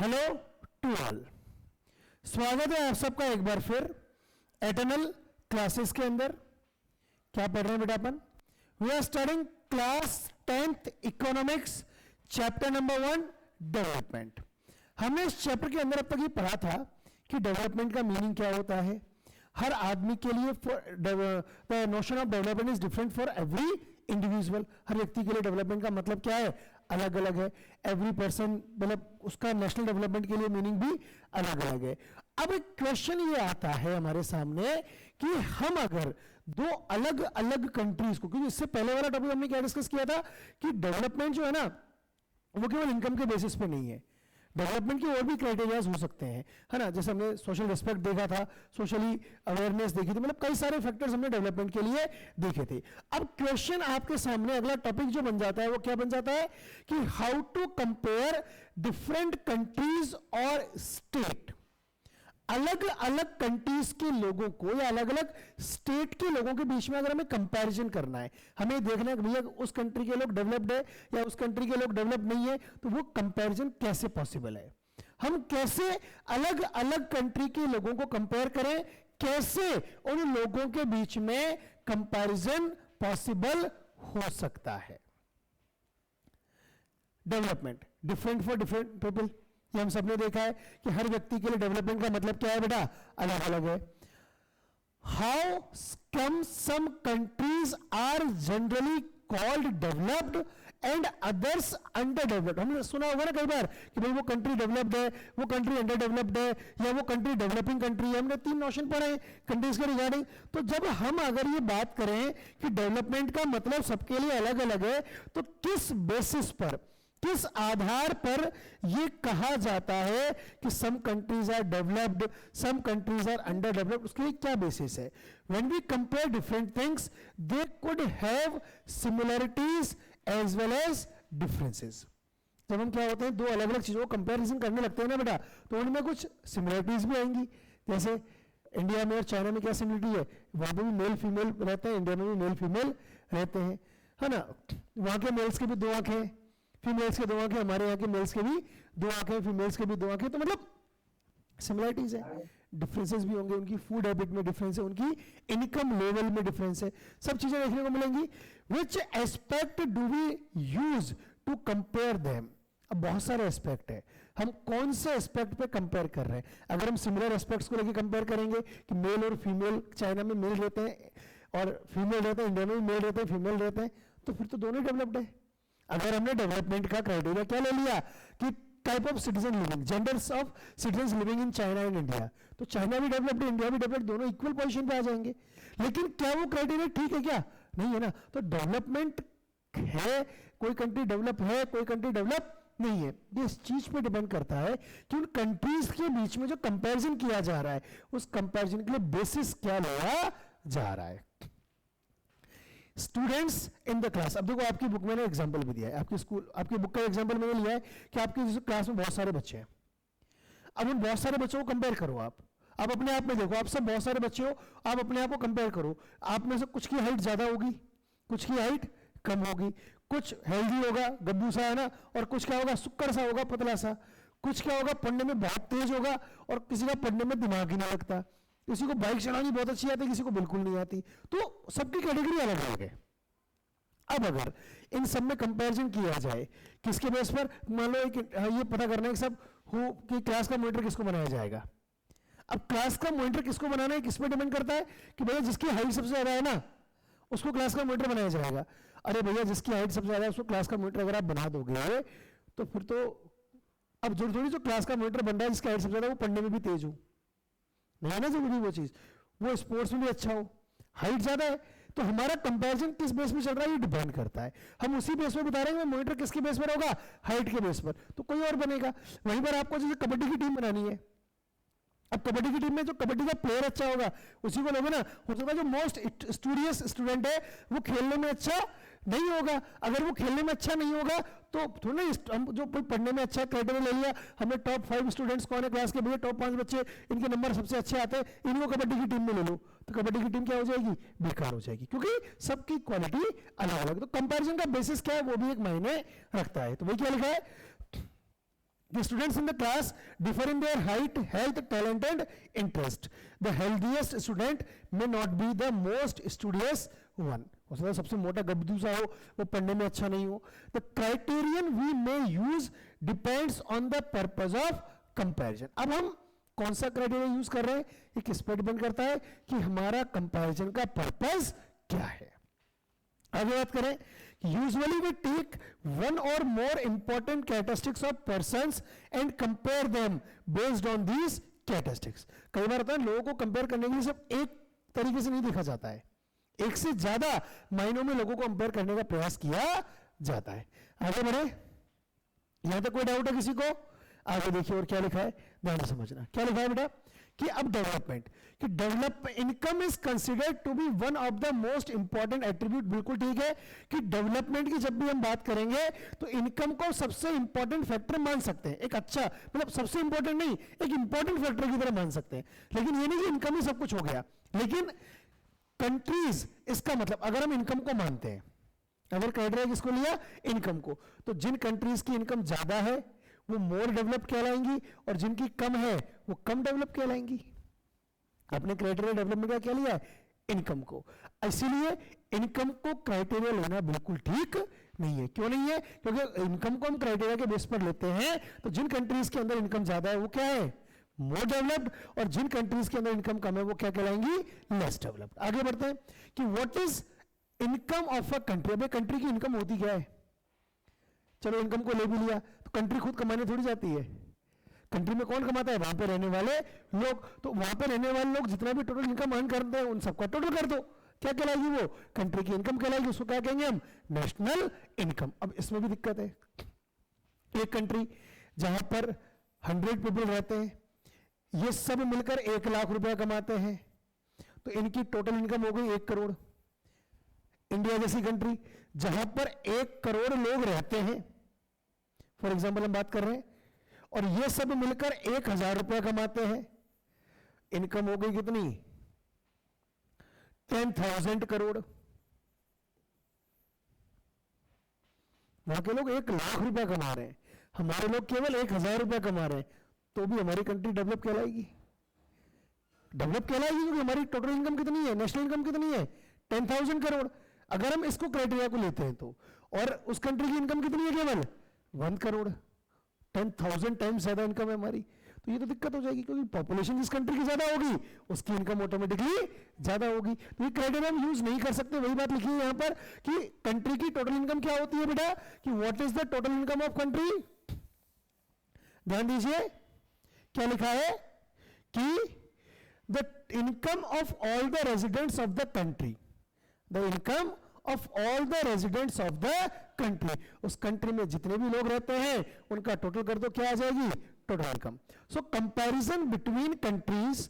Hello to all, स्वागत है आप सबका एक बार फिर एटर्नल क्लासेस के अंदर। क्या पढ़ रहे हैं बेटा अपन? We are studying class 10th economics, chapter number 1 development. हमने इस चैप्टर के अंदर अब तक ये पढ़ा था कि डेवलपमेंट का मीनिंग क्या होता है। हर आदमी के लिए the notion of development is different for every individual. हर व्यक्ति के लिए डेवलपमेंट का मतलब क्या है, अलग अलग है। एवरी पर्सन मतलब उसका नेशनल डेवलपमेंट के लिए मीनिंग भी अलग अलग है। अब एक क्वेश्चन ये आता है हमारे सामने कि हम अगर दो अलग अलग कंट्रीज को, क्योंकि इससे पहले वाला टॉपिक हमने क्या डिस्कस किया था कि डेवलपमेंट जो है ना वो केवल इनकम के बेसिस पे नहीं है, डेवलपमेंट के और भी क्राइटेरियाज हो सकते हैं, है ना। जैसे हमने सोशल रिस्पेक्ट देखा था, सोशली अवेयरनेस देखी थी, मतलब कई सारे फैक्टर्स हमने डेवलपमेंट के लिए देखे थे। अब क्वेश्चन आपके सामने अगला टॉपिक जो बन जाता है वो क्या बन जाता है कि how to compare different countries और स्टेट। अलग अलग कंट्रीज के लोगों को या अलग अलग स्टेट के लोगों के बीच में अगर हमें कंपैरिजन करना है, हमें देखना है कि भैया उस कंट्री के लोग डेवलप्ड है या उस कंट्री के लोग डेवलप नहीं है, तो वो कंपैरिजन कैसे पॉसिबल है। हम कैसे अलग अलग कंट्री के लोगों को कंपेयर करें, कैसे उन लोगों के बीच में कंपैरिजन पॉसिबल हो सकता है। Development different for different people, ये हम सबने देखा है कि हर व्यक्ति के लिए डेवलपमेंट का मतलब क्या है बेटा, अलग अलग है। How come some countries are generally called developed and others under developed. हमने सुना होगा ना कई बार कि भाई वो कंट्री डेवलप्ड है, वो कंट्री अंडर डेवलप्ड है, या वो कंट्री डेवलपिंग कंट्री है। हमने 3 नोशन पढ़े कंट्रीज के रिगार्डिंग। तो जब हम अगर ये बात करें कि डेवलपमेंट का मतलब सबके लिए अलग अलग है, तो किस बेसिस पर, किस आधार पर यह कहा जाता है कि some countries are developed, some countries are under developed, उसके लिए क्या बेसिस है। When we compare different things they could have similarities as well as differences. जब हम क्या होते हैं दो अलग अलग चीजों को कंपैरिजन करने लगते हैं ना बेटा, तो उनमें कुछ सिमिलरिटीज भी आएंगी। जैसे इंडिया में और चाइना में क्या सिमिलरिटी है, वहां पर भी मेल फीमेल रहते हैं, इंडिया में भी मेल फीमेल रहते हैं, है ना। वहां के मेल्स के भी 2 आंखें, फीमेल्स के 2 आंखें, हमारे यहाँ के मेल्स के भी 2 आंखें, फीमेल्स के भी 2 आंखें। तो मतलब सिमिलरिटीज है, डिफरेंसेस भी होंगे। उनकी फूड हैबिट में डिफरेंस है, उनकी इनकम लेवल में डिफरेंस है, सब चीजें देखने को मिलेंगी। Which aspect do we use to compare them. अब बहुत सारे एस्पेक्ट है, हम कौन से एस्पेक्ट पे कंपेयर कर रहे हैं। अगर हम सिमिलर एस्पेक्ट्स को लेकर कंपेयर करेंगे कि मेल और फीमेल, चाइना में मेल रहते हैं और फीमेल रहते हैं, इंडिया में भी मेल रहते हैं फीमेल रहते हैं, तो फिर तो दोनों डेवलप्ड है। अगर हमने डेवलपमेंट का क्राइटेरिया क्या ले लिया कि type of citizen living, genders of citizen living in China and India, तो चाइना भी डेवलप्ड, इंडिया भी डेवलप्ड, दोनों इक्वल पोजीशन पे आ जाएंगे। लेकिन क्या वो क्राइटेरिया ठीक है क्या? नहीं है ना। तो डेवलपमेंट है, कोई कंट्री डेवलप है, कोई कंट्री डेवलप नहीं है। ये इस चीज पे डिपेंड करता है कि उन कंट्रीज के बीच में जो कंपैरिजन किया जा रहा है उस कंपैरिजन के लिए बेसिस क्या लिया जा रहा है। स्टूडेंट्स इन द क्लास, अब देखो आपकी बुक में ने एग्जांपल भी दिया है, आपकी स्कूल, आपकी बुक का एग्जांपल मैंने लिया है कि आपकी क्लास में बहुत सारे बच्चे हैं। अब उन बहुत सारे बच्चों को कंपेयर करो, आप अपने आप में देखो, आप सब बहुत सारे बच्चे हो, आप अपने आप को कंपेयर करो। आप में से कुछ की हाइट ज्यादा होगी, कुछ की हाइट कम होगी, कुछ हेल्दी होगा, गब्बू सा है ना, और कुछ क्या होगा, सुक्कर सा होगा, पतला सा। कुछ क्या होगा, पढ़ने में बहुत तेज होगा और किसी का पढ़ने में दिमाग ही नहीं लगता। किसी को बाइक चलानी बहुत अच्छी आती है, किसी को बिल्कुल नहीं आती। तो सबकी कैटेगरी अलग अलग है। अब अगर इन सब में कंपैरिजन किया जाए किसके बेस पर, मान लो ये पता करना है कि सब कि क्लास का मॉनिटर किसको बनाया जाएगा। अब क्लास का मॉनिटर किसको बनाना है, किस पे डिपेंड करता है कि भैया जिसकी हाइट सबसे ज्यादा है ना उसको क्लास का मॉनिटर बनाया जाएगा। अरे भैया जिसकी हाइट सबसे ज्यादा है उसको क्लास का मॉनिटर अगर आप बना दोगे तो फिर तो अब थोड़ी जो क्लास का मॉनिटर बन रहा है जिसकी हाइट सबसे ज्यादा वो पढ़ने में भी तेज हो, नहीं है ना जरूरी वो चीज, वो स्पोर्ट्स में भी अच्छा हो, हाइट ज्यादा है। तो हमारा कंपैरिजन किस बेस पे चल रहा है ये डिपेंड करता है। हम उसी बेस पे बता रहे हैं मॉनिटर किसके बेस पर होगा, हाइट के बेस पर, तो कोई और बनेगा। वहीं पर आपको जैसे कबड्डी की टीम बनानी है, अब कबड्डी की टीम में जो कबड्डी का प्लेयर अच्छा होगा उसी को लोगे ना। हो सकता है जो मोस्ट स्टूडियस स्टूडेंट है वो खेलने में अच्छा नहीं होगा। अगर वो खेलने में अच्छा नहीं होगा तो थोड़ा हम जो पढ़ने में अच्छा क्राइटेरिया ले लिया, हमने टॉप 5 स्टूडेंट्स कौन है क्लास के, भैया टॉप 5 बच्चे इनके नंबर सबसे अच्छे आते हैं, इनको कबड्डी की टीम में ले लो, तो कबड्डी की टीम क्या हो जाएगी, बेकार हो जाएगी, क्योंकि सबकी क्वालिटी अलग अलग। तो कंपैरिजन का बेसिस क्या है वो भी एक मायने रखता है। तो वही क्या लिखा है, The students in the class differ in their height, health, talent and interest. The healthiest student may not be the most studious one. हो सकता है सबसे मोटा गब्दू सा हो, वो पढ़ने में अच्छा नहीं हो. The criterion we may use depends on the purpose of comparison. अब हम कौन सा क्राइटेरिया यूज कर रहे हैं, ये किस पर डिपेंड करता है कि हमारा कंपैरिजन का पर्पस क्या है. आगे बात करें, यूजुअली वी टेक वन और more important characteristics of persons and compare them based on these characteristics. कई बार होता है लोगों को कंपेयर करने के लिए सिर्फ एक तरीके से नहीं देखा जाता है, एक से ज्यादा मायनों में लोगों को कंपेयर करने का प्रयास किया जाता है. आगे बढ़े, यहां तक कोई डाउट है किसी को? आगे देखिए और क्या लिखा है, ध्यान से समझना. क्या लिखा है बेटा कि अब डेवलपमेंट, कि develop income is considered to be one of the most important attribute. बिल्कुल ठीक है कि डेवलपमेंट की जब भी हम बात करेंगे तो इनकम को सबसे इंपॉर्टेंट फैक्टर मान सकते हैं. एक अच्छा मतलब सबसे इंपॉर्टेंट नहीं, एक इंपॉर्टेंट फैक्टर की तरह मान सकते हैं. लेकिन ये नहीं कि इनकम ही सब कुछ हो गया. लेकिन कंट्रीज, इसका मतलब अगर हम इनकम को मानते हैं, अगर क्राइटेरिया किसको लिया, इनकम को, तो जिन कंट्रीज की इनकम ज्यादा है वो मोर डेवलप कहलाएंगी और जिनकी कम है वो कम डेवलप कहलाएंगी. आपने क्राइटेरिया डेवलपमेंट का क्या लिया है, इनकम को. इसीलिए इनकम को क्राइटेरिया लेना बिल्कुल ठीक नहीं है. क्यों नहीं है? क्योंकि इनकम को हम क्राइटेरिया के बेस पर लेते हैं तो जिन कंट्रीज के अंदर इनकम ज्यादा है वो क्या है, मोर डेवलप्ड, और जिन कंट्रीज के अंदर इनकम कम है वो क्या कहलाएंगी, लेस डेवलप्ड. आगे बढ़ते हैं कि what is income of a country. अब कंट्री की इनकम होती क्या है, चलो इनकम को ले भी लिया तो कंट्री खुद कमाने थोड़ी जाती है. कंट्री में कौन कमाता है, वहां पे रहने वाले लोग. तो वहां पे रहने वाले लोग जितना भी टोटल इनकम अर्न करते हैं उन सबका टोटल कर दो, क्या कहलाएगी वो, कंट्री की इनकम कहलाएगी. उसको क्या कहेंगे हम, नेशनल इनकम. अब इसमें भी दिक्कत है. एक कंट्री जहां पर 100 पीपल रहते हैं, ये सब मिलकर 1 लाख रुपया कमाते हैं, तो इनकी टोटल इनकम हो गई 1 करोड़. इंडिया जैसी कंट्री जहां पर 1 करोड़ लोग रहते हैं, फॉर एग्जाम्पल हम बात कर रहे हैं, और ये सब मिलकर 1000 रुपया कमाते हैं, इनकम हो गई कितनी, 10,000 करोड़. वहां के लोग 1 लाख रुपया कमा रहे हैं, हमारे लोग केवल 1000 रुपया कमा रहे हैं, तो भी हमारी कंट्री डेवलप कहलाएगी. डेवलप कहलाएगी क्योंकि हमारी टोटल इनकम कितनी है, नेशनल इनकम कितनी है, 10,000 करोड़. अगर हम इसको क्राइटेरिया को लेते हैं तो, और उस कंट्री की इनकम कितनी है, केवल 1 करोड़, 10,000 टाइम्स ज्यादा इनकम है हमारी, तो ये तो दिक्कत हो जाएगी. क्योंकि पॉपुलेशन जिस कंट्री की ज्यादा होगी उसकी इनकम ऑटोमेटिकली ज्यादा होगी. तो ये क्राइटेरिया हम यूज नहीं कर सकते. वही बात लिखी है यहां पर कि कंट्री की टोटल इनकम क्या होती है बेटा, कि what is the total income of country. ध्यान दीजिए क्या लिखा है कि the income of all the residents of the country, the income of all the residents of the country. उस कंट्री में जितने भी लोग रहते हैं उनका टोटल कर दो, क्या आ जाएगी, total income. So comparison between countries,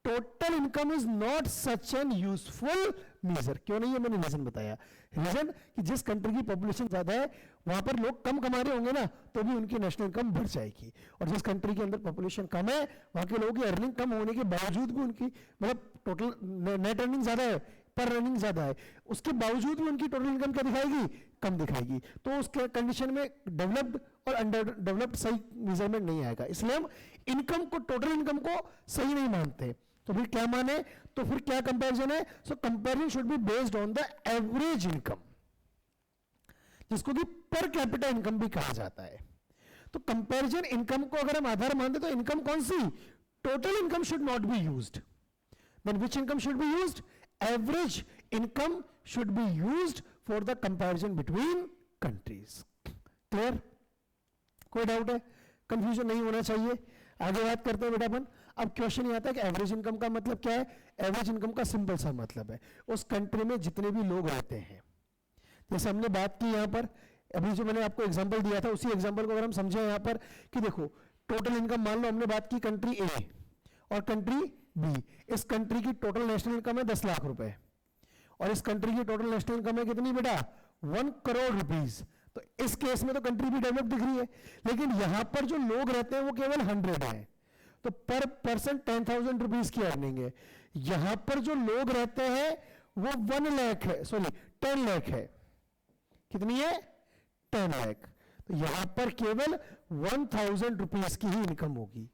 total income is not such an useful measure. क्यों नहीं है, मैंने रीजन बताया. रीजन कि जिस कंट्री की पॉपुलेशन ज्यादा है वहां पर लोग कम कमा रहे होंगे ना, तो भी उनकी नेशनल इनकम बढ़ जाएगी. और जिस कंट्री के अंदर पॉपुलेशन कम है वहां के लोगों की अर्निंग कम होने के बावजूद भी उनकी मतलब टोटल नेट अर्निंग ज्यादा है, पर अर्निंग ज्यादा है, उसके बावजूद भी उनकी टोटल इनकम क्या दिखाएगी, कम दिखाएगी. तो उस कंडीशन में डेवलप्ड और अंडर डेवलप्ड सही मेजरमेंट नहीं आएगा. इसलिए हम इनकम को, टोटल इनकम को सही नहीं मानते. तो फिर क्या माने, तो फिर क्या कंपैरिजन है. So comparison should be based on the average income, जिसको कि पर कैपिटा इनकम भी कहा जाता है. तो कंपैरिजन इनकम को अगर हम आधार मानते तो इनकम कौन सी, total income should not be used. Then which income should be used, average income should be used for the comparison between countries. Clear? कोई डाउट है, कंफ्यूजन नहीं होना चाहिए. आगे बात करते हैं बेटा अपन. अब क्वेश्चन ये आता है कि एवरेज इनकम का मतलब क्या है. एवरेज इनकम का सिंपल सा मतलब है उस कंट्री में जितने भी लोग रहते हैं. जैसे हमने बात की यहां पर, अभी जो मैंने आपको एग्जांपल दिया था उसी एग्जांपल को अगर हम समझे यहां पर कि देखो टोटल इनकम, मान लो हमने बात की कंट्री ए और कंट्री बी. इस कंट्री की टोटल नेशनल इनकम है 10 लाख रुपए और इस कंट्री की टोटल नेशनल इनकम है कितनी बेटा, 1 करोड़ रुपीस. तो इस केस में तो कंट्री भी डेवलप दिख रही है, लेकिन यहां पर जो लोग रहते हैं वो केवल 100 हैं, तो पर पर्सन 10,000 रुपीस की अर्निंग है. यहां पर जो लोग रहते हैं वो 1 लाख है, सॉरी 10 लाख है. कितनी है, 10 लाख. तो यहां पर केवल 1000 रुपीज की ही इनकम होगी।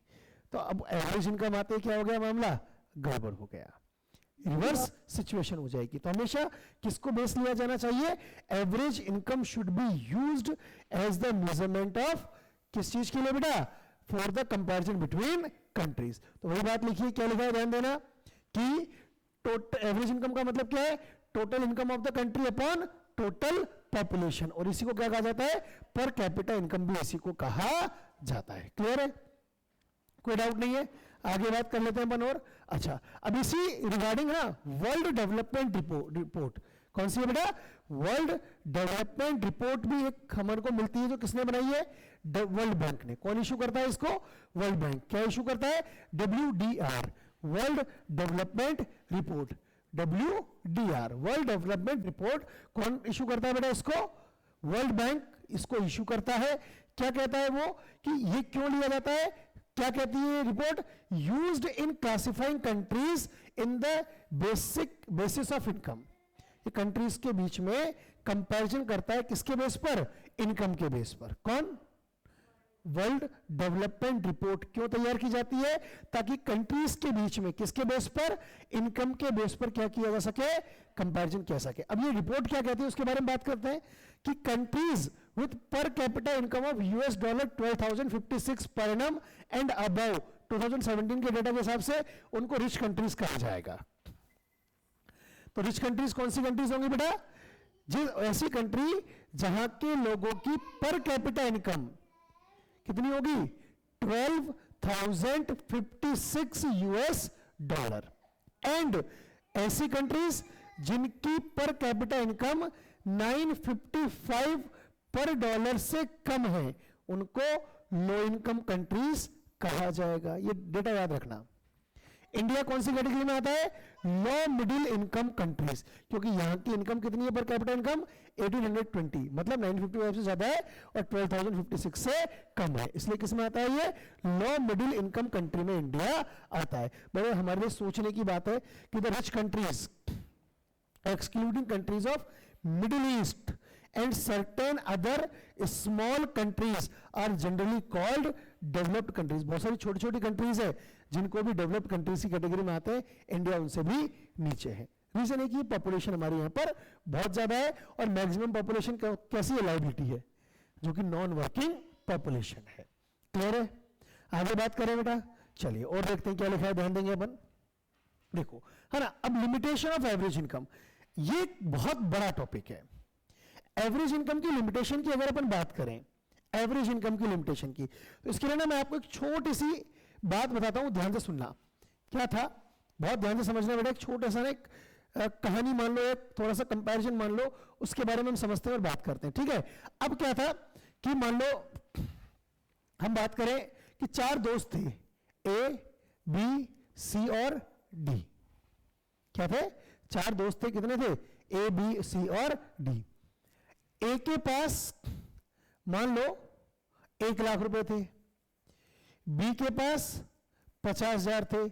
तो अब एवरेज इनकम आते क्या हो गया मामला, गड़बड़ हो गया, रिवर्स सिचुएशन हो जाएगी। तो हमेशा किसको बेस लिया जाना चाहिए, average income should be used as the measurement of, किस चीज के लिए बेटा, for the comparison between countries. तो वही बात लिखिए, क्या लिखा है ध्यान देना कि टोटल एवरेज इनकम का मतलब क्या है, total income of the country upon total population, और इसी को क्या कहा जाता है, पर कैपिटा इनकम भी इसी को कहा जाता है। क्लियर है, कोई डाउट नहीं है, आगे बात कर लेते हैं अपन और। अच्छा, अब इसी रिगार्डिंग ना वर्ल्ड डेवलपमेंट रिपोर्ट, कौन सी है बेटा, वर्ल्ड डेवलपमेंट रिपोर्ट भी एक हमारे को मिलती है, जो किसने बनाई है, वर्ल्ड बैंक ने। कौन इशू करता है इसको, वर्ल्ड बैंक। क्या इशू करता है, WDR, world development report, WDR, world development report. कौन इशू करता है बेटा इसको, वर्ल्ड बैंक इसको इशू करता है। क्या कहता है वो, कि ये क्यों लिया जाता है, क्या कहती है report, used in classifying countries in the basis of income. ये कंट्रीज के बीच में कंपैरिजन करता है, किसके बेस पर, इनकम के बेस पर। कौन, वर्ल्ड डेवलपमेंट रिपोर्ट क्यों तैयार की जाती है, ताकि कंट्रीज के बीच में किसके बेस पर, इनकम के बेस पर क्या किया जा सके, कंपैरिजन किया सके। अब ये रिपोर्ट क्या कहती है उसके बारे में बात करते हैं, कि countries with per capita income of $12,056 per annum and above 2017 के डेटा के हिसाब से उनको रिच कंट्रीज कहा जाएगा। तो रिच कंट्रीज कौन सी कंट्रीज होंगी बेटा, जो ऐसी कंट्री जहां के लोगों की पर कैपिटा इनकम कितनी होगी, $12,056 एंड ऐसी कंट्रीज जिनकी पर कैपिटा इनकम 955 पर डॉलर से कम है, उनको लो इनकम कंट्रीज कहा जाएगा। ये डेटा याद रखना। इंडिया कौन सी कैटेगरी में आता है, लो मिडिल इनकम कंट्रीज, क्योंकि यहां की इनकम कितनी है पर कैपिटा इनकम 1820, मतलब 955 से ज्यादा है और 12,056 से कम है, इसलिए किस में आता है, ये लो मिडिल इनकम कंट्री में इंडिया आता है। बड़े हमारे लिए सोचने की बात है कि the rich countries excluding countries of middle east and certain other small countries are generally called developed countries। बहुत सारी छोटी छोटी कंट्रीज है जिनको भी डेवलप्ड कंट्रीज की कैटेगरी में आते हैं, इंडिया उनसे भी नीचे है। रीजन है कि पॉपुलेशन हमारे यहाँ पर बहुत ज्यादा है और मैक्सिमम पॉपुलेशन कैसी है, लाइबिलिटी है, जो कि नॉन वर्किंग पॉपुलेशन है। क्लियर है, आगे बात करें बेटा, चलिए और देखते हैं क्या लिखा है, ध्यान देंगे अपन। देखो है ना, अब लिमिटेशन ऑफ एवरेज इनकम, ये एक बहुत बड़ा टॉपिक है। एवरेज इनकम की लिमिटेशन की अगर अपन बात करें, एवरेज इनकम की लिमिटेशन की, तो इसके लिए ना मैं आपको एक छोटी सी बात बताता हूं, ध्यान से सुनना। क्या था, बहुत ध्यान से समझना बेटा, एक छोटा सा ना एक कहानी मान लो, एक थोड़ा सा कंपैरिजन मान लो, उसके बारे में हम समझते हैं और बात करते हैं, ठीक है। अब क्या था कि मान लो हम बात करें कि 4 दोस्त थे, A, B, C और D। क्या थे, 4 दोस्त थे, कितने थे, A, B, C और D। ए के पास मान लो 1 लाख रुपए थे, बी के पास 50,000 थे,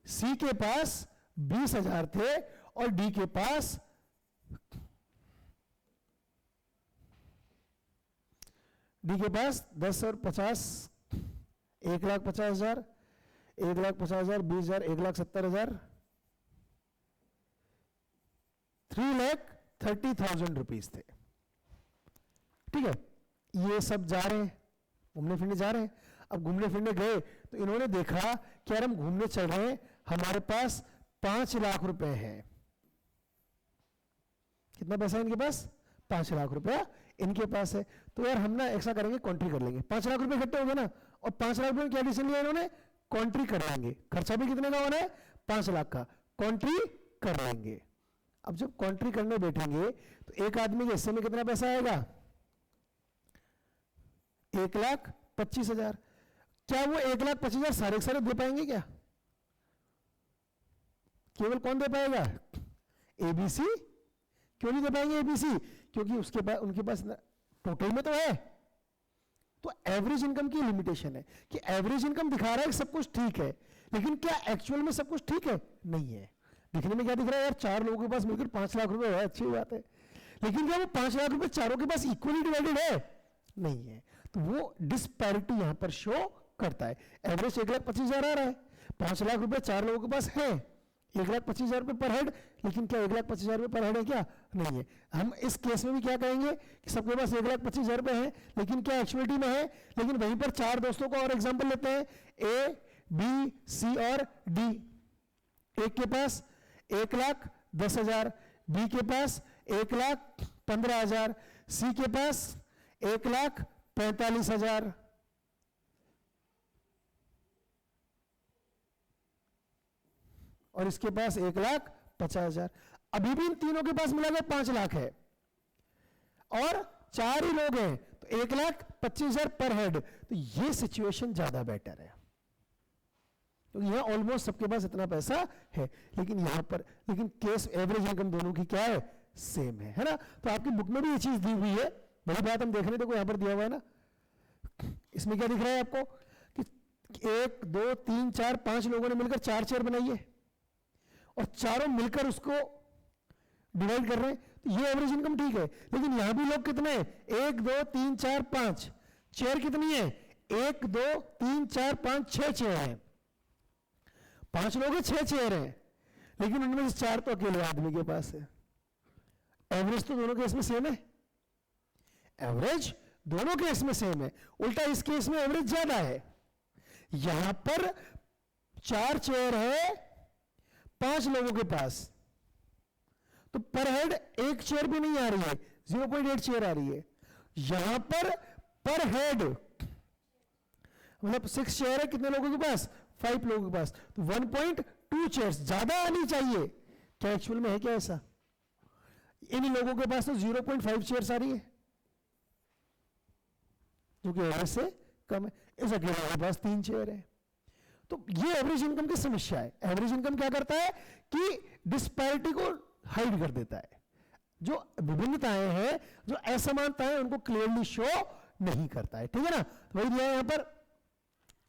सी के पास 20,000 थे और डी के पास 10 और 50, 1,50,000, 1,50,000, 20,000, 1,70,000, 3,30,000 रुपीज थे। ठीक है, ये सब जा रहे हैं, घूमने फिरने जा रहे हैं। अब घूमने फिरने गए तो इन्होंने देखा कि यार हम घूमने चल रहे हैं, हमारे पास 5 लाख रुपए हैं। कितना पैसा है इनके पास, 5 लाख रुपया इनके पास है। तो यार हम ना ऐसा करेंगे, कॉन्ट्री कर लेंगे। 5 लाख रुपए इकट्ठे हो गए ना, और 5 लाख रुपए में क्या डिसीजन लिया इन्होंने, कॉन्ट्री कर लेंगे। खर्चा भी कितने का होना है, 5 लाख का, कॉन्ट्री कर लेंगे। अब जब कॉन्ट्री करने बैठेंगे तो एक आदमी के हिस्से में कितना पैसा आएगा, 1,25,000। क्या वो 1,25,000 सारे दे पाएंगे क्या, केवल कौन दे पाएगा, एबीसी। क्यों नहीं दे पाएंगे एबीसी, क्योंकि उसके पास, उनके पास टोटल में तो है। तो एवरेज इनकम की लिमिटेशन है कि एवरेज इनकम दिखा रहा है सब कुछ ठीक है, लेकिन क्या एक्चुअल में सब कुछ ठीक है, नहीं है। दिखने में क्या दिख रहा है यार, 4 लोगों के पास मिलकर 5 लाख रुपए है, अच्छी बात है, लेकिन क्या वो 5 लाख रुपए चारों के पास इक्वली डिवाइडेड है, नहीं है, तो वो डिस्पैरिटी यहां पर शो करता है। एवरेज 1,25,000 आ रहा है, 5 लाख रुपए 4 लोगों के पास है, 1,25,000 रुपए पर हेड, लेकिन क्या 1,25,000 रुपए पर हेड है क्या? नहीं है। हम इस केस में भी क्या कहेंगे कि सबके पास 1,25,000 रुपए है, लेकिन क्या एक्चुअलिटी में है? लेकिन वहीं पर 4 दोस्तों को और एग्जांपल लेते हैं, ए, बी, सी और डी। एक के पास 1,10,000, बी के पास 1,15,000, सी के पास 1,45,000। और इसके पास 1,50,000। अभी भी इन तीनों के पास मिला के 5 लाख है और 4 ही लोग हैं, तो 1,25,000 पर हेड। तो ये सिचुएशन ज्यादा बेटर है, तो यहां ऑलमोस्ट सबके पास इतना पैसा है, लेकिन यहां पर लेकिन केस एवरेज इनकम दोनों की क्या है? सेम है ना? तो आपकी बुक में भी ये चीज दी हुई है, वही बात हम देख रहे हैं, देखो यहां पर दिया हुआ है ना, इसमें क्या दिख रहा है आपको कि 1 2 3 4 5 लोगों ने मिलकर 4 चेयर बनाई है और चारों मिलकर उसको डिवाइड कर रहे हैं, तो ये एवरेज इनकम ठीक है। लेकिन यहां भी लोग कितने हैं? 1 2 3 4 5, चेयर कितनी है? 1 2 3 4 5 6 चेयर है, 5 लोग हैं, 6 चेयर हैं, लेकिन उनमें से 4 तो अकेले आदमी के पास है। एवरेज तो दोनों केस में सेम है, एवरेज दोनों केस में सेम है, उल्टा इस केस में एवरेज ज्यादा है। यहां पर 4 चेयर है 5 लोगों के पास, तो पर हेड 1 चेयर भी नहीं आ रही है, 0.8 चेयर आ रही है। यहां पर हेड मतलब 6 चेयर है कितने लोगों के पास? 5 लोगों के पास, तो 1.2 चेयर्स ज्यादा आनी चाहिए। क्या एक्चुअल में है क्या ऐसा? इन लोगों के पास तो 0.5 चेयर्स आ रही है, जो कि एवरेज से कम है। इस अकेले के पास 3 चेयर है। तो ये एवरेज इनकम की समस्या है। एवरेज इनकम क्या करता है कि डिस्पैरिटी को हाइड कर देता है, जो विभिन्नताएं हैं, जो असमानताएं, उनको क्लियरली शो नहीं करता है। ठीक है ना? तो वही दिया है यहां पर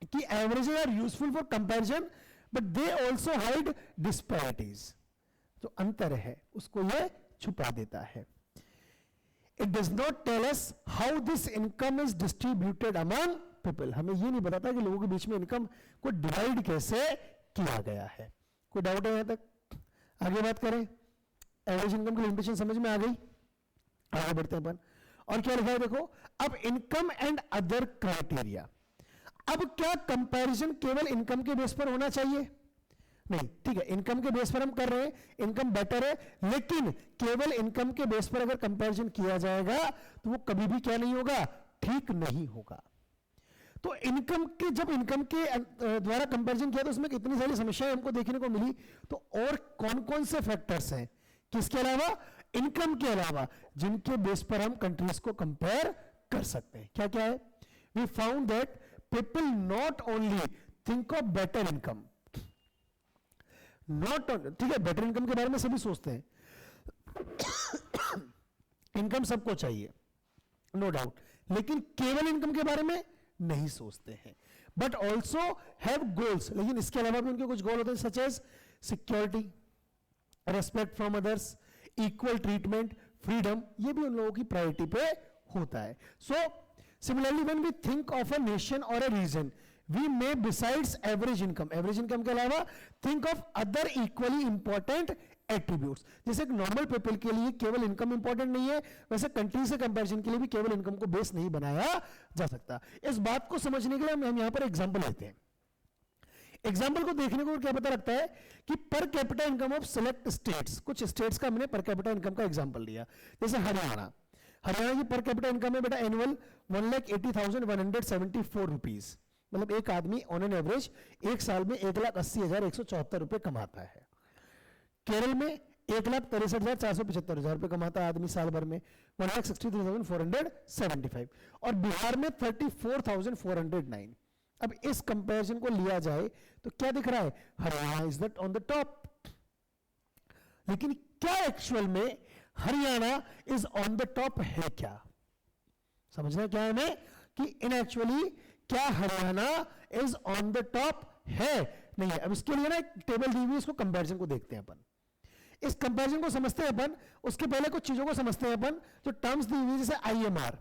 कि averages are useful for comparison but they also hide disparities. जो अंतर है उसको ये छुपा देता है। It does not tell us how this income is distributed among people. हमें ये नहीं बताता कि लोगों के बीच में इनकम को डिवाइड कैसे किया गया है। कोई डाउट है यहां तक? आगे बात करें। एवरेज इनकम की लिमिटेशन समझ में आ गई? आगे बढ़ते हैं अपन। और क्या लिखा है देखो, अब इनकम एंड अदर क्राइटेरिया। अब क्या कंपैरिजन केवल इनकम के बेस पर होना चाहिए? नहीं, ठीक है, इनकम के बेस पर हम कर रहे हैं, इनकम बेटर है, लेकिन केवल इनकम के बेस पर अगर कंपैरिजन किया जाएगा तो वो कभी भी क्या नहीं होगा? ठीक नहीं होगा। तो इनकम के जब इनकम के द्वारा कंपैरिजन किया तो उसमें कितनी सारी समस्याएं हमको देखने को मिली। तो और कौन कौन से फैक्टर्स हैं किसके अलावा? इनकम के अलावा, जिनके बेस पर हम कंट्रीज को कंपेयर कर सकते हैं। क्या क्या है? We found that people not only think of better income, not, ठीक है, बेटर इनकम के बारे में सभी सोचते हैं, इनकम सबको चाहिए नो डाउट, लेकिन केवल इनकम के बारे में नहीं सोचते हैं। बट ऑल्सो हैव गोल्स, लेकिन इसके अलावा भी उनके कुछ गोल होते हैं, such as security, respect from others, equal treatment, freedom, ये भी उन लोगों की प्रायोरिटी पे होता है। So similarly when we think of a nation और a region, we may besides average income के अलावा think of other equally important attributes. जैसे एक नॉर्मल पीपल के लिए केवल इनकम इंपॉर्टेंट नहीं है, वैसे कंट्री से कंपैरिजन के लिए भी केवल इनकम को बेस नहीं बनाया जा सकता। इस बात को समझने के लिए हम यहां पर एग्जांपल लेते हैं। एग्जाम्पल को देखने को क्या पता लगता है कि per capita income of select states, कुछ स्टेट्स का हमने पर कैपिटा इनकम का एग्जांपल लिया। जैसे हरियाणा की पर कैपिटा इनकम है बेटा एनुअल 1,80,174 रुपीज, मतलब एक आदमी ऑन एन एवरेज एक साल में 1,80,174 रुपए कमाता है। केरल में 1,63,475 रुपए कमाता है आदमी साल भर में, 1,63,475, और बिहार में 34,409। अब इस कंपैरिजन को लिया जाए तो क्या दिख रहा है? Haryana is that on the top. लेकिन क्या एक्चुअल में Haryana is on the top है क्या? समझना क्या है हमें कि इन एक्चुअली क्या Haryana is on the top है? नहीं है। अब इसके लिए ना एक टेबल दी हुई, इसको कंपैरिजन को देखते हैं अपन। इस कंपैरिजन को समझते हैं अपन, उसके पहले कुछ चीजों को समझते हैं अपन, जो टर्म्स दी हुई जैसे IMR,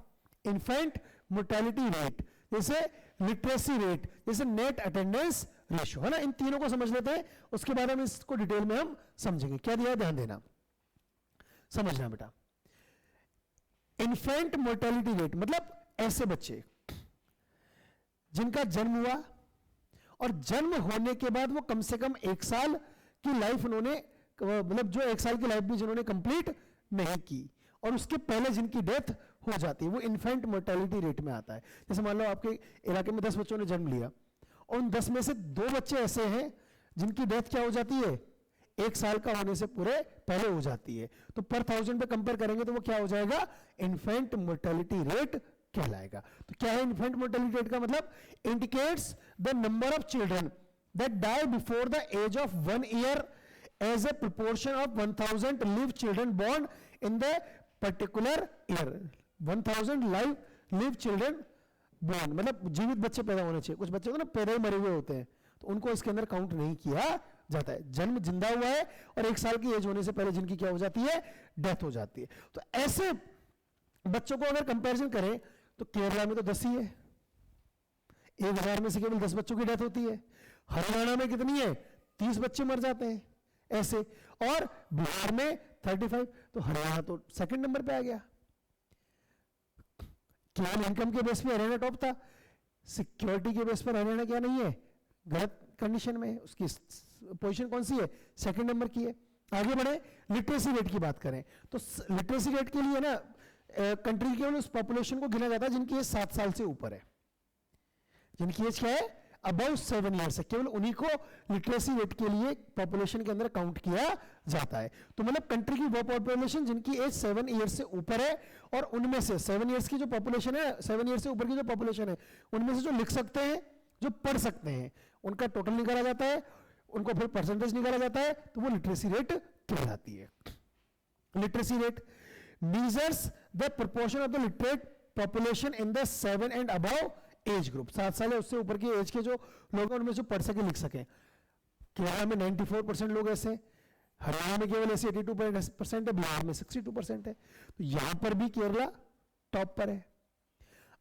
इन्फेंट मोर्टेलिटी रेट, जैसे लिटरेसी रेट, जैसे नेट अटेंडेंस रेशियो, है ना। इन तीनों को समझ लेते हैं, उसके बाद हम इसको डिटेल में हम समझेंगे। क्या दिया है, ध्यान देना, समझना बेटा। इन्फेंट मोर्टेलिटी रेट मतलब ऐसे बच्चे जिनका जन्म हुआ और जन्म होने के बाद वो कम से कम 1 साल की लाइफ उन्होंने, मतलब जो 1 साल की लाइफ भी जिन्होंने कंप्लीट नहीं की, और उसके पहले जिनकी डेथ हो जाती है, वो इन्फेंट मोर्टेलिटी रेट में आता है। जैसे मान लो आपके इलाके में 10 बच्चों ने जन्म लिया, और उन 10 में से 2 बच्चे ऐसे हैं जिनकी डेथ क्या हो जाती है, 1 साल का होने से पूरे पहले हो जाती है। तो पर 1000 पे कंपेयर करेंगे तो वो क्या हो जाएगा, इन्फेंट मोर्टेलिटी रेट कहलाएगा। तो क्या है इन्फेंट मोर्टेलिटी रेट का मतलब, indicates the number of children that die before the age of 1 year as a proportion of 1000 live children born in the particular year. 1000 live children born मतलब जीवित बच्चे पैदा होने चाहिए। कुछ बच्चे तो ना पैदा ही मरे हुए होते हैं, तो उनको इसके अंदर काउंट नहीं किया जाता है। जन्म जिंदा हुआ है और 1 साल की एज होने से पहले जिनकी क्या हो जाती है, डेथ हो जाती है। तो ऐसे बच्चों को अगर कंपैरिजन करें तो केरला में तो 10 ही है, 1000 में से केवल 10 बच्चों की डेथ होती है। हरियाणा में कितनी है, 30 बच्चे मर जाते हैं ऐसे, और बिहार में 35। तो हरियाणा तो सेकंड नंबर पे आ गया। केवल इनकम के बेस पे हरियाणा टॉप था, सिक्योरिटी के बेस पर हरियाणा क्या नहीं है, गलत कंडीशन में है। उसकी पोजीशन कौन सी है, सेकंड नंबर की है। आगे बढ़े, लिटरेसी रेट की बात करें तो लिटरेसी रेट के लिए ना कंट्री केवल उस पॉपुलेशन को गिना जाता है जिनकी एज 7 साल से ऊपर है। जिनकी एज क्या है, अबव 7 ईयर्स है, केवल उन्हीं को लिटरेसी रेट के लिए पॉपुलेशन के अंदर काउंट किया जाता है। तो मतलब कंट्री की वो पॉपुलेशन जिनकी एज 7 ईयर्स से ऊपर है, और उनमें से 7 ईयर्स की जो पॉपुलेशन है, 7 ईयर्स से ऊपर की जो पॉपुलेशन है, उनमें से जो लिख सकते हैं, जो पढ़ सकते हैं, उनका टोटल निकाला जाता है, उनको फिर परसेंटेज निकाला जाता है, तो वो लिटरेसी रेट कहलाती है। Literacy rate measures the proportion of the literate population in the 7 and above age group। 7 साल या उससे ऊपर की एज के जो लोग हैं उनमें से पढ़ सके लिख सके। केरला में 94% लोग ऐसे, हरियाणा में केवल ऐसे 82% है, बिहार में 62% है। तो यहां पर भी केरला टॉप पर है।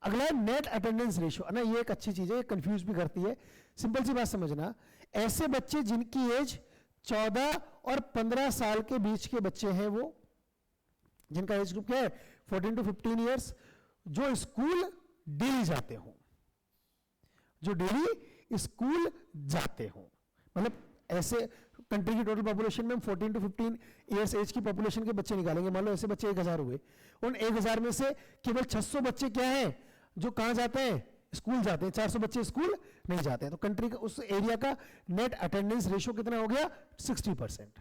अगला है नेट अटेंडेंस रेशियो ना, ये एक अच्छी चीज है, कंफ्यूज भी करती है। सिंपल सी बात समझना, ऐसे बच्चे जिनकी एज 14 और 15 साल के बीच के बच्चे हैं, वो जिनका एज ग्रुप क्या है 14 to 15 ईयर्स, जो स्कूल डेली जाते हो, जो डेली स्कूल जाते हो, मतलब ऐसे कंट्री की टोटल पॉपुलेशन में हम 14 to 15 ईयर्स एज की पॉपुलेशन के बच्चे निकालेंगे। मान लो ऐसे बच्चे 1000 हुए, उन 1000 में से केवल 600 बच्चे क्या हैं, जो कहां जाते हैं, स्कूल जाते हैं। 400 बच्चे स्कूल नहीं जाते हैं। तो कंट्री का, उस एरिया का नेट अटेंडेंस रेशियो कितना हो गया, 60%।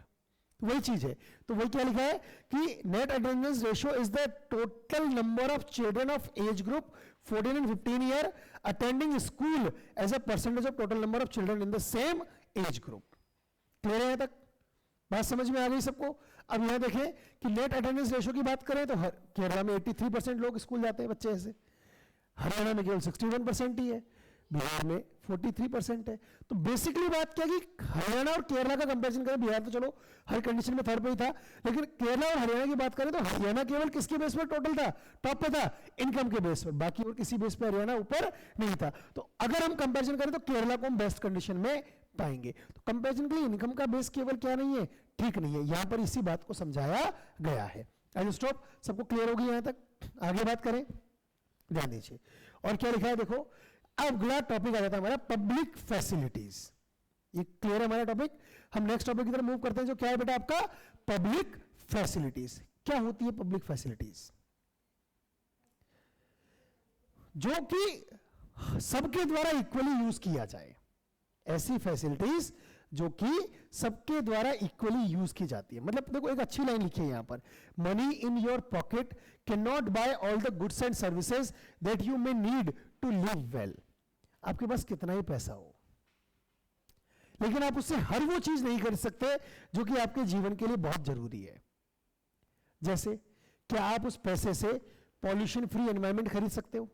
वही चीज है। तो वही क्या लिखा है कि net attendance ratio is the total number of children of age group 14 and 15 year attending school as a percentage of total number of children in the same age group. Clear है यहां तक, बात समझ में आ गई सबको। अब यहां देखें कि नेट अटेंडेंस रेशियो की बात करें तो केरला में 83% लोग स्कूल जाते हैं बच्चे ऐसे, हरियाणा में केवल 61% ही है, बिहार में 43% है। तो बेसिकली बात क्या कि हरियाणा और केरला का कंपैरिजन करें, बिहार तो चलो हर कंडीशन में थर्ड पे ही था, लेकिन केरला और हरियाणा की बात करें तो हरियाणा केवल किसके बेस पर टोटल था, टॉप पे था, इनकम के बेस पर, बाकी और किसी बेस पर हरियाणा ऊपर नहीं था। तो अगर हम कंपैरिजन करें तो केरला को हम बेस्ट कंडीशन में पाएंगे। तो कंपैरिजन के लिए इनकम का बेस केवल क्या नहीं है, ठीक नहीं है। यहां पर इसी बात को समझाया गया है। आई स्टॉप, सबको क्लियर होगी यहां तक। आगे बात करें, ध्यान दीजिए और क्या लिखा है देखो। अब अगला टॉपिक आ जाता है हमारा पब्लिक फैसिलिटीज। ये क्लियर है हमारा टॉपिक। हम नेक्स्ट टॉपिक की तरफ मूव करते हैं, जो क्या है बेटा आपका पब्लिक फैसिलिटीज। क्या होती है पब्लिक फैसिलिटीज, जो कि सबके द्वारा इक्वली यूज किया जाए। ऐसी फैसिलिटीज जो कि सबके द्वारा इक्वली यूज की जाती है। मतलब देखो एक अच्छी लाइन लिखी है यहां पर, money in your pocket can not buy all the goods and services that you may need to live well. आपके पास कितना ही पैसा हो, लेकिन आप उससे हर वो चीज नहीं कर सकते जो कि आपके जीवन के लिए बहुत जरूरी है। जैसे क्या आप उस पैसे से पॉल्यूशन फ्री एनवायरमेंट खरीद सकते हो?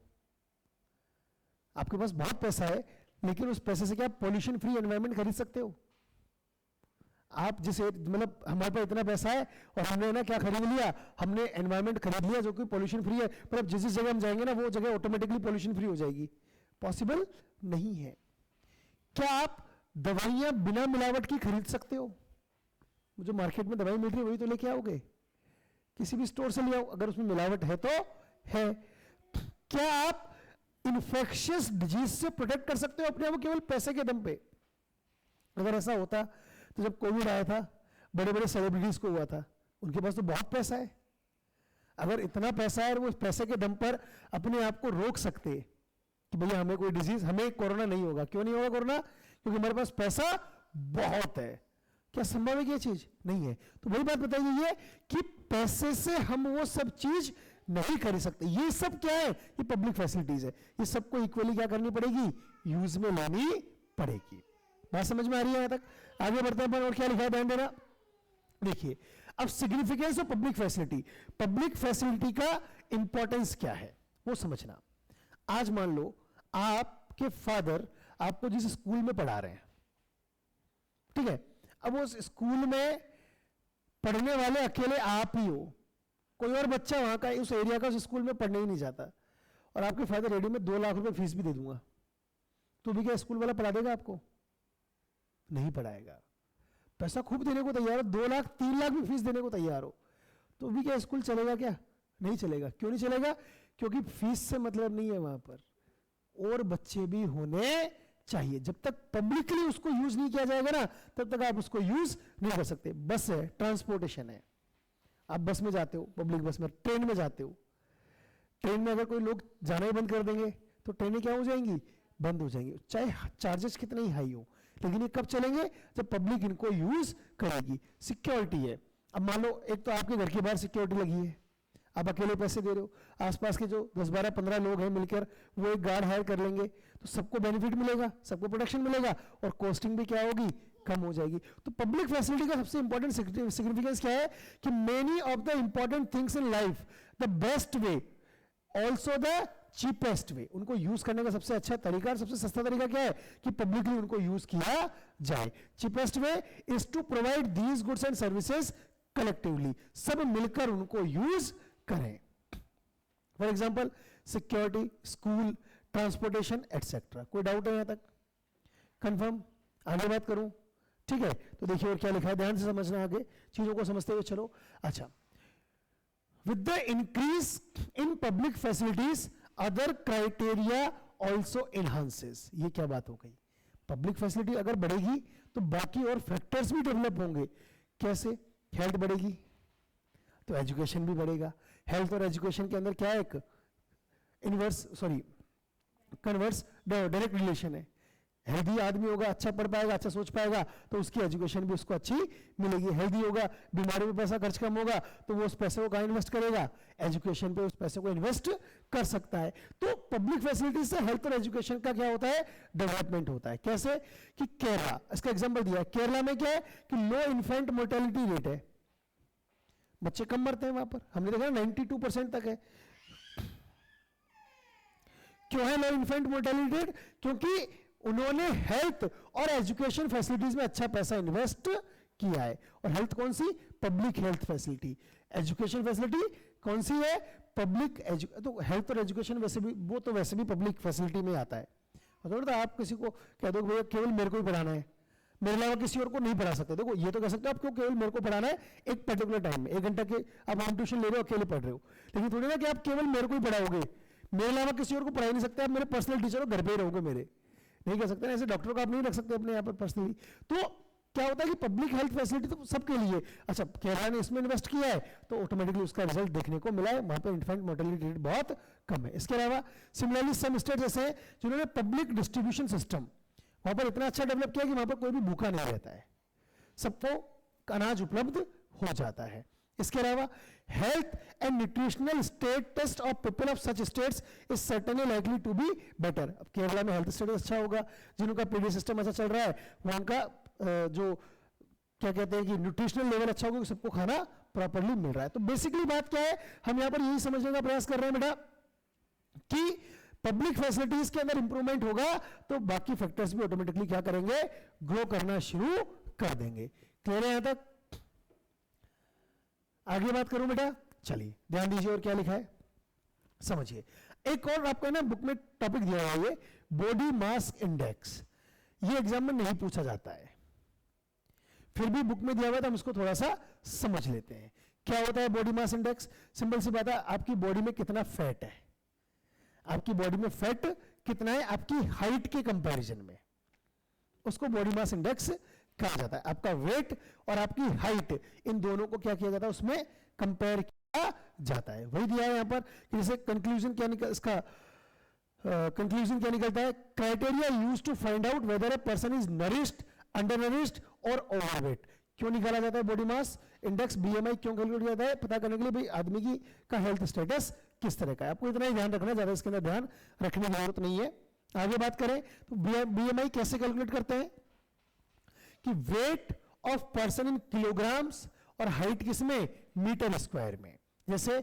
आपके पास बहुत पैसा है, लेकिन उस पैसे से क्या पॉल्यूशन फ्री एनवायरमेंट खरीद सकते हो? आप जिसे मतलब हमारे पास इतना पैसा है और हमने ना क्या खरीद लिया, हमने एनवायरनमेंट खरीद लिया जो कि पोल्यूशन फ्री है, पर अब जिस जगह हम जाएंगे ना वो जगह ऑटोमेटिकली पोल्यूशन फ्री हो जाएगी, पॉसिबल नहीं है। क्या आप दवाइयां बिना मिलावट की खरीद सकते हो? जो मार्केट में दवाई मिल रही है वही तो लेके आओगे, किसी भी स्टोर से ले आओ, अगर उसमें मिलावट है तो है। क्या आप इन्फेक्शियस डिजीज से प्रोटेक्ट कर सकते हो अपने आप को केवल पैसे के दम पे? अगर ऐसा होता तो जब कोविड आया था बड़े बड़े सेलिब्रिटीज को हुआ था, उनके पास तो बहुत पैसा है, अगर इतना पैसा है और वो पैसे के दम पर अपने आप को रोक सकते कि भैया हमें कोई डिजीज, हमें कोरोना नहीं होगा। क्यों नहीं होगा कोरोना? क्योंकि हमारे पास पैसा बहुत है। क्या संभव है कि ये चीज नहीं है? तो वही बात बताई गई है कि पैसे से हम वो सब चीज नहीं कर सकते। ये सब क्या है? ये पब्लिक फैसिलिटीज है, ये सबको इक्वली क्या करनी पड़ेगी? यूज में लानी पड़ेगी। बात समझ में आ रही है? यहां तक आगे बढ़ते हैं और क्या लिखा है ध्यान देना। देखिए अब significance of public facility, public facility का इंपॉर्टेंस क्या है वो समझना। आज मान लो आपके फादर आपको जिस स्कूल में पढ़ा रहे हैं, ठीक है, अब उस स्कूल में पढ़ने वाले अकेले आप ही हो, कोई और बच्चा वहां का उस एरिया का उस स्कूल में पढ़ने ही नहीं जाता, और आपके फादर रेडी में 2 लाख रुपए फीस भी दे दूंगा, तो भी क्या स्कूल वाला पढ़ा देगा आपको? नहीं पढ़ाएगा। पैसा खूब देने को तैयार हो, 2 लाख 3 लाख भी फीस देने को तैयार हो, तो भी क्या स्कूल चलेगा? क्या नहीं चलेगा। क्यों नहीं चलेगा? क्योंकि फीस से मतलब नहीं है वहां पर, और बच्चे भी होने चाहिए। जब तक पब्लिकली उसको यूज नहीं किया जाएगा ना, तब तक आप उसको यूज नहीं कर सकते। बस है, ट्रांसपोर्टेशन है, आप बस में जाते हो, पब्लिक बस में, ट्रेन में जाते हो, ट्रेन में अगर कोई लोग जाना ही बंद कर देंगे तो ट्रेनें क्या हो जाएंगी? बंद हो जाएंगी, चाहे चार्जेस कितने ही हाई हो। लेकिन ये कब चलेंगे? जब पब्लिक इनको यूज करेगी। सिक्योरिटी है, अब मान लो एक तो आपके घर के बाहर सिक्योरिटी लगी है, आप अकेले पैसे दे रहे हो, आसपास के जो 10, 12, 15 लोग हैं मिलकर वो एक गार्ड हायर कर लेंगे, तो सबको बेनिफिट मिलेगा, सबको प्रोटेक्शन मिलेगा, और कॉस्टिंग भी क्या होगी? कम हो जाएगी। तो पब्लिक फैसिलिटी का सबसे इंपॉर्टेंट सिग्निफिकेंस क्या है कि many of the important things in life, the best way also the cheapest way, उनको यूज करने का सबसे अच्छा तरीका और सबसे सस्ता तरीका क्या है? कि पब्लिकली उनको यूज किया जाए। Cheapest way is to provide these goods and services collectively, सब मिलकर उनको यूज करें। For example security, school, transportation etcetera. कोई डाउट है यहां तक? कंफर्म? आगे बात करूं? ठीक है, तो देखिए और क्या लिखा है, ध्यान से समझना, आगे चीजों को समझते हुए चलो। अच्छा, with the increase in public facilities other criteria also enhances. ये क्या बात हो गई? पब्लिक फैसिलिटी अगर बढ़ेगी तो बाकी और फैक्टर्स भी डेवलप होंगे। कैसे? हेल्थ बढ़ेगी तो एजुकेशन भी बढ़ेगा। हेल्थ और एजुकेशन के अंदर क्या है? एक कन्वर्स डायरेक्ट रिलेशन है। हेल्दी आदमी होगा, अच्छा पढ़ पाएगा, अच्छा सोच पाएगा, तो उसकी एजुकेशन भी उसको अच्छी मिलेगी। हेल्दी होगा, बीमारी में पैसा खर्च कम होगा, तो वो उस पैसे को कहाँ इन्वेस्ट करेगा? एजुकेशन पे उस पैसे को इन्वेस्ट कर सकता है। तो पब्लिक फैसिलिटीज से हेल्थ और एजुकेशन का क्या होता है? डेवलपमेंट होता है। कैसे? कि केरला, इसका एग्जाम्पल दिया है, केरला में क्या है कि लो इन्फेंट मोर्टेलिटी रेट है, बच्चे कम मरते हैं वहां पर, हमने देखा 92% तक है। क्यों है लो इन्फेंट मोर्टेलिटी रेट? क्योंकि उन्होंने हेल्थ और एजुकेशन फैसिलिटीज में अच्छा पैसा इन्वेस्ट किया है। और हेल्थ कौन सी? Public health facility. Education facility कौन सी है? पब्लिक तो हेल्थ और एजुकेशन वैसे भी, वो तो वैसे भी पब्लिक फैसिलिटी में आता है। तो आप किसी को कह दो भैया केवल मेरे को ही पढ़ाना है, मेरे अलावा किसी और को नहीं पढ़ा सकते। देखो ये तो कह सकते हो आप, क्यों केवल मेरे को पढ़ाना है एक पर्टिकुलर टाइम में, 1 घंटा के आप होम ट्यूशन ले रहे हो, अकेले पढ़ रहे हो, लेकिन थोड़ी ना कि आप केवल मेरे को ही पढ़ाओगे, मेरे अलावा किसी और को पढ़ा ही नहीं सकते, आप मेरे पर्सनल टीचर हो, घर पे ही रहोगे मेरे, नहीं कह सकते ना। ऐसे डॉक्टर को आप नहीं रख सकते अपने यहाँ पर पर्सनली। तो क्या होता है कि पब्लिक हेल्थ फैसिलिटी तो सबके लिए। अच्छा, केरला ने इसमें इन्वेस्ट किया है तो ऑटोमेटिकली उसका रिजल्ट देखने को मिला है, वहां पर इन्फेंट मोर्टेलिटी रेट बहुत कम है। इसके अलावा सिमिलरली सम स्टेट्स ऐसे हैं जिन्होंने पब्लिक डिस्ट्रीब्यूशन सिस्टम वहां पर इतना अच्छा डेवलप किया कि वहां पर कोई भी भूखा नहीं रहता है, सबको अनाज उपलब्ध हो जाता है। इसके अलावा health and nutritional status of people of such states is certainly likely to be better. अब केरला में हेल्थ स्टेटस अच्छा होगा, जिनका पीडी सिस्टम अच्छा चल रहा है, वहां का जो क्या कहते हैं कि न्यूट्रिशनल लेवल अच्छा होगा, सबको खाना प्रॉपर्ली मिल रहा है। तो बेसिकली बात क्या है, हम यहां पर यही समझने का प्रयास कर रहे हैं बेटा कि पब्लिक फैसिलिटीज के अंदर इंप्रूवमेंट होगा तो बाकी फैक्टर्स भी ऑटोमेटिकली क्या करेंगे? ग्रो करना शुरू कर देंगे। क्लियर है यहां तक? आगे बात करूं बेटा, चलिए ध्यान दीजिए और क्या लिखा है समझिए। एक और आपको ना बुक में टॉपिक दिया हुआ है, बॉडी मास इंडेक्स। ये एग्जाम में नहीं पूछा जाता है, फिर भी बुक में दिया हुआ है तो हम इसको थोड़ा सा समझ लेते हैं। क्या होता है बॉडी मास इंडेक्स? सिंपल सी बात है, आपकी बॉडी में कितना फैट है, आपकी बॉडी में फैट कितना है आपकी हाइट के कंपैरिजन में, उसको बॉडी मास इंडेक्स कहा जाता है। आपका वेट और आपकी हाइट, इन दोनों को क्या किया जाता है, उसमें कंपेयर किया जाता है। वही दिया है यहां पर कि जैसे कंक्लूजन क्या निकल, इसका कंक्लूजन क्या निकलता है, criteria use to find out whether a person is nourished, under nourished और ओवरवेट। क्यों निकाला जाता है बॉडी मास इंडेक्स, बीएमआई क्यों कैलकुलेट किया जाता है, पता करने के लिए भाई आदमी की का हेल्थ स्टेटस किस तरह का है। आपको इतना ही ध्यान रखना, ज्यादा इसके अंदर ध्यान रखने की जरूरत नहीं है। आगे बात करें तो बीएमआई कैसे कैलकुलेट करते हैं कि weight of person in kilograms और हाइट किसमें, मीटर स्क्वायर में। जैसे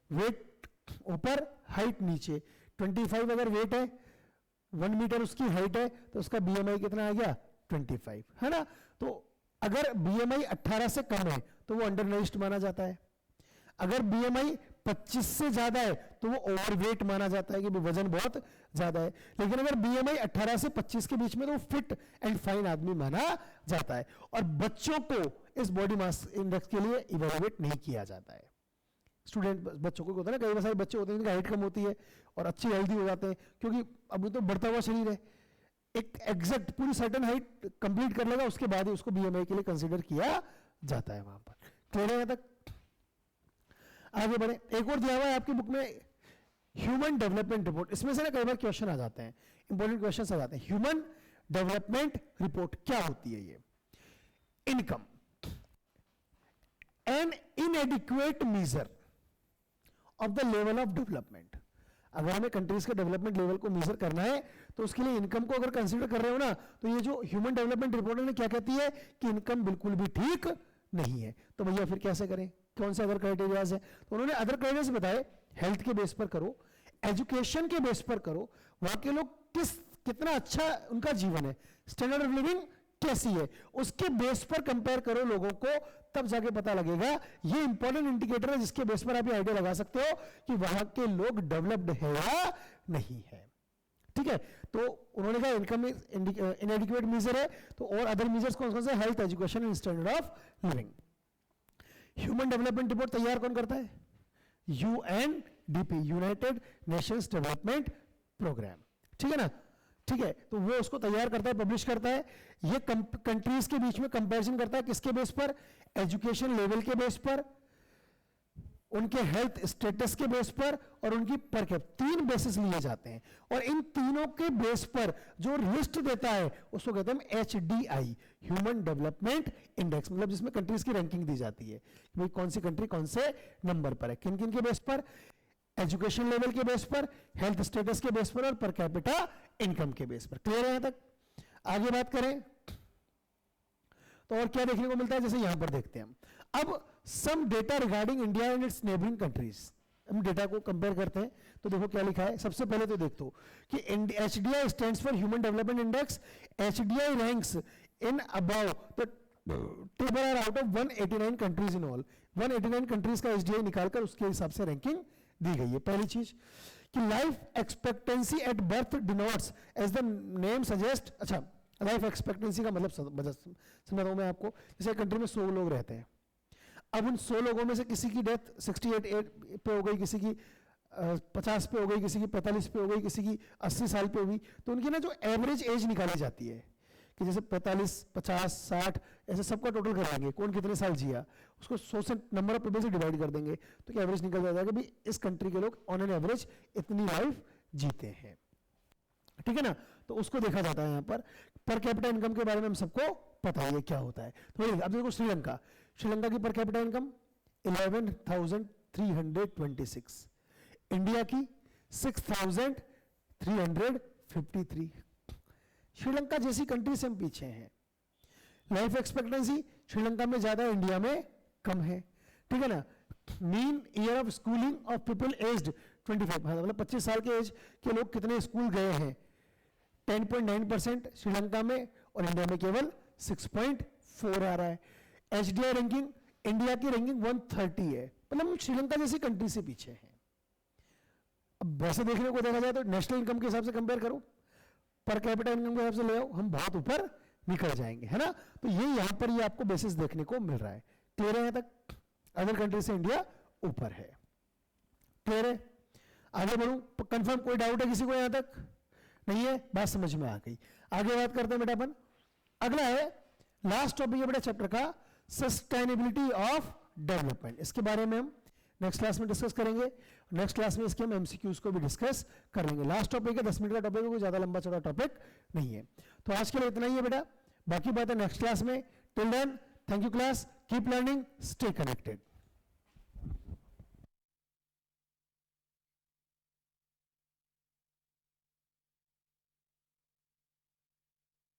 वेट ऊपर हाइट नीचे, 25 अगर वेट है, 1 मीटर उसकी हाइट है, तो उसका बीएमआई कितना आ गया 25, है ना। तो अगर बीएमआई 18 से कम है तो वो अंडर नरिश्ड माना जाता है, अगर बीएमआई 25 से ज्यादा है तो वो ओवरवेट माना जाता है कि वजन बहुत ज्यादा है। लेकिन अगर बीएमआई 18 से 25 के बीच में तो वो फिट एंड फाइन आदमी माना जाता है। और बच्चों को इस बॉडी मास इंडेक्स के लिए इवेलुएट नहीं किया जाता है। स्टूडेंट बच्चों को होता है ना, कई सारे बच्चे होते हैं जिनकी हाइट कम होती है और अच्छी हेल्दी हो जाते हैं, क्योंकि अभी तो बढ़ता हुआ शरीर है, एक एग्जैक्ट पूरी सर्टेन हाइट कंप्लीट कर लेगा उसके बाद ही उसको बीएमआई के लिए कंसीडर किया जाता है वहां पर। क्लियर है यहां तक? आगे बढ़े, एक और दिया हुआ है आपकी बुक में ह्यूमन डेवलपमेंट रिपोर्ट। इसमें से ना कई बार क्वेश्चन आ जाते हैं, इंपॉर्टेंट क्वेश्चन आ जाते हैं। ह्यूमन डेवलपमेंट रिपोर्ट क्या होती है? ये income an inadequate measure of the level of development. अगर हमें कंट्रीज के डेवलपमेंट लेवल को मेजर करना है तो उसके लिए इनकम को अगर कंसीडर कर रहे हो ना, तो ये जो ह्यूमन डेवलपमेंट रिपोर्ट ने क्या कहती है कि इनकम बिल्कुल भी ठीक नहीं है। तो भैया फिर कैसे करें, कौन से अदर क्राइटेरियाज है? तो उन्होंने अदर क्राइटेरियाज बताए, हेल्थ के बेस पर करो, एजुकेशन के बेस पर करो, वहां के लोग कितना अच्छा उनका जीवन है, स्टैंडर्ड ऑफ लिविंग कैसी है, उसके बेस पर कंपेयर करो लोगों को, तब जाके पता लगेगा। ये इंपॉर्टेंट इंडिकेटर है जिसके बेस पर आप ये आइडिया लगा सकते हो कि वहां के लोग डेवलप्ड है या नहीं है। ठीक है, तो उन्होंने कहा इनकम इनएडिक्वेट मेजर है, तो और अदर मेजर्स कौन कौन से, health, education and standard of living. Human development report तैयार कौन करता है? UNDP, United Nations Development Programme. ठीक है ना, ठीक है, तो वो उसको तैयार करता है, पब्लिश करता है। ये कंट्रीज के बीच में कंपैरिजन करता है, किसके बेस पर? एजुकेशन लेवल के बेस पर, उनके हेल्थ स्टेटस के बेस पर और उनकी पर कैपिटा, 3 बेसिस लिए जाते हैं। और इन तीनों के बेस पर जो लिस्ट देता है उसको कहते हैं एचडीआई, ह्यूमन डेवलपमेंट इंडेक्स, मतलब जिसमें कंट्रीज की रैंकिंग दी जाती है, भाई कौन सी कंट्री कौन से नंबर पर है, किन किन के बेस पर, एजुकेशन लेवल के बेस पर, हेल्थ स्टेटस के बेस पर और पर कैपिटा इनकम के बेस पर। क्लियर है यहां तक? आगे बात करें तो और क्या देखने को मिलता है, जैसे यहां पर देखते हैं हम अब some data regarding India and its neighbouring countries. हम डेटा को कंपेयर करते हैं तो देखो क्या लिखा है। सबसे पहले तो देख दो कि HDI stands for human development index. HDI ranks in above the table are out of 189 countries in all. 189 countries का एचडीआई निकालकर उसके हिसाब से रैंकिंग दी गई है। पहली चीज कि life expectancy at birth denotes as the name suggest. अच्छा, लाइफ एक्सपेक्टेंसी का मतलब समझा रहा हूं मैं आपको। जैसे कंट्री में 100 लोग रहते हैं, अब उन 100 लोगों में से किसी की डेथ 68 पे हो गई, किसी की 50 पे हो गई, किसी की 45 पे हो गई, किसी की 80 साल पे हुई, तो उनकी ना जो एवरेज एज निकाली जाती है कि जैसे 45, 50, 60 ऐसे सबका टोटल कराएंगे कौन कितने साल जिया, उसको 100 से नंबर ऑफ पीपल से डिवाइड कर देंगे तो क्या एवरेज निकल जाएगा कि भाई इस कंट्री के लोग ऑन एन एवरेज इतनी लाइफ जीते हैं। ठीक है ना, तो उसको देखा जाता है। यहाँ पर कैपिटा इनकम के बारे में हम सबको पता है क्या होता है। तो अब देखो श्रीलंका, श्रीलंका की पर कैपिटा इनकम 11,326, इंडिया की 6,353। श्रीलंका जैसी कंट्री से हम पीछे हैं। लाइफ एक्सपेक्टेंसी श्रीलंका में ज्यादा, इंडिया में कम है। ठीक है ना, mean year of schooling of people aged 25, मतलब 25 साल के एज के लोग कितने स्कूल गए हैं 10.9% श्रीलंका में, और इंडिया में केवल 6.4 आ रहा है। HDI रैंकिंग, इंडिया की रैंकिंग 130 है, मतलब हम श्रीलंका जैसी कंट्री से पीछे हैं। अब वैसे देखने को देखा जाए तो नेशनल इनकम के हिसाब से कंपेयर करो, पर कैपिटल इनकम के हिसाब से ले आओ, हम बहुत ऊपर निकल जाएंगे, है ना। तो ये यहां पर ये आपको बेसिस देखने को मिल रहा है। क्लियर है? यहाँ तक अदर कंट्री से इंडिया ऊपर है। क्लियर है? आगे बढ़ूं, कंफर्म? कोई डाउट है किसी को? यहां तक नहीं है? बात समझ में आ गई। आगे बात करते हैं बेटा अपन। अगला है लास्ट टॉपिक है बेटा चैप्टर का, सस्टेनेबिलिटी ऑफ डेवलपमेंट। इसके बारे में हम नेक्स्ट क्लास में डिस्कस करेंगे। नेक्स्ट क्लास में इसके हम एमसीक्यूज को भी डिस्कस कर लेंगे। लास्ट टॉपिक है, 10 मिनट का टॉपिक है, कोई ज्यादा लंबा चौड़ा टॉपिक नहीं है। तो आज के लिए इतना ही है बेटा, बाकी बात है नेक्स्ट क्लास में। Till then, thank you class, keep learning, stay connected.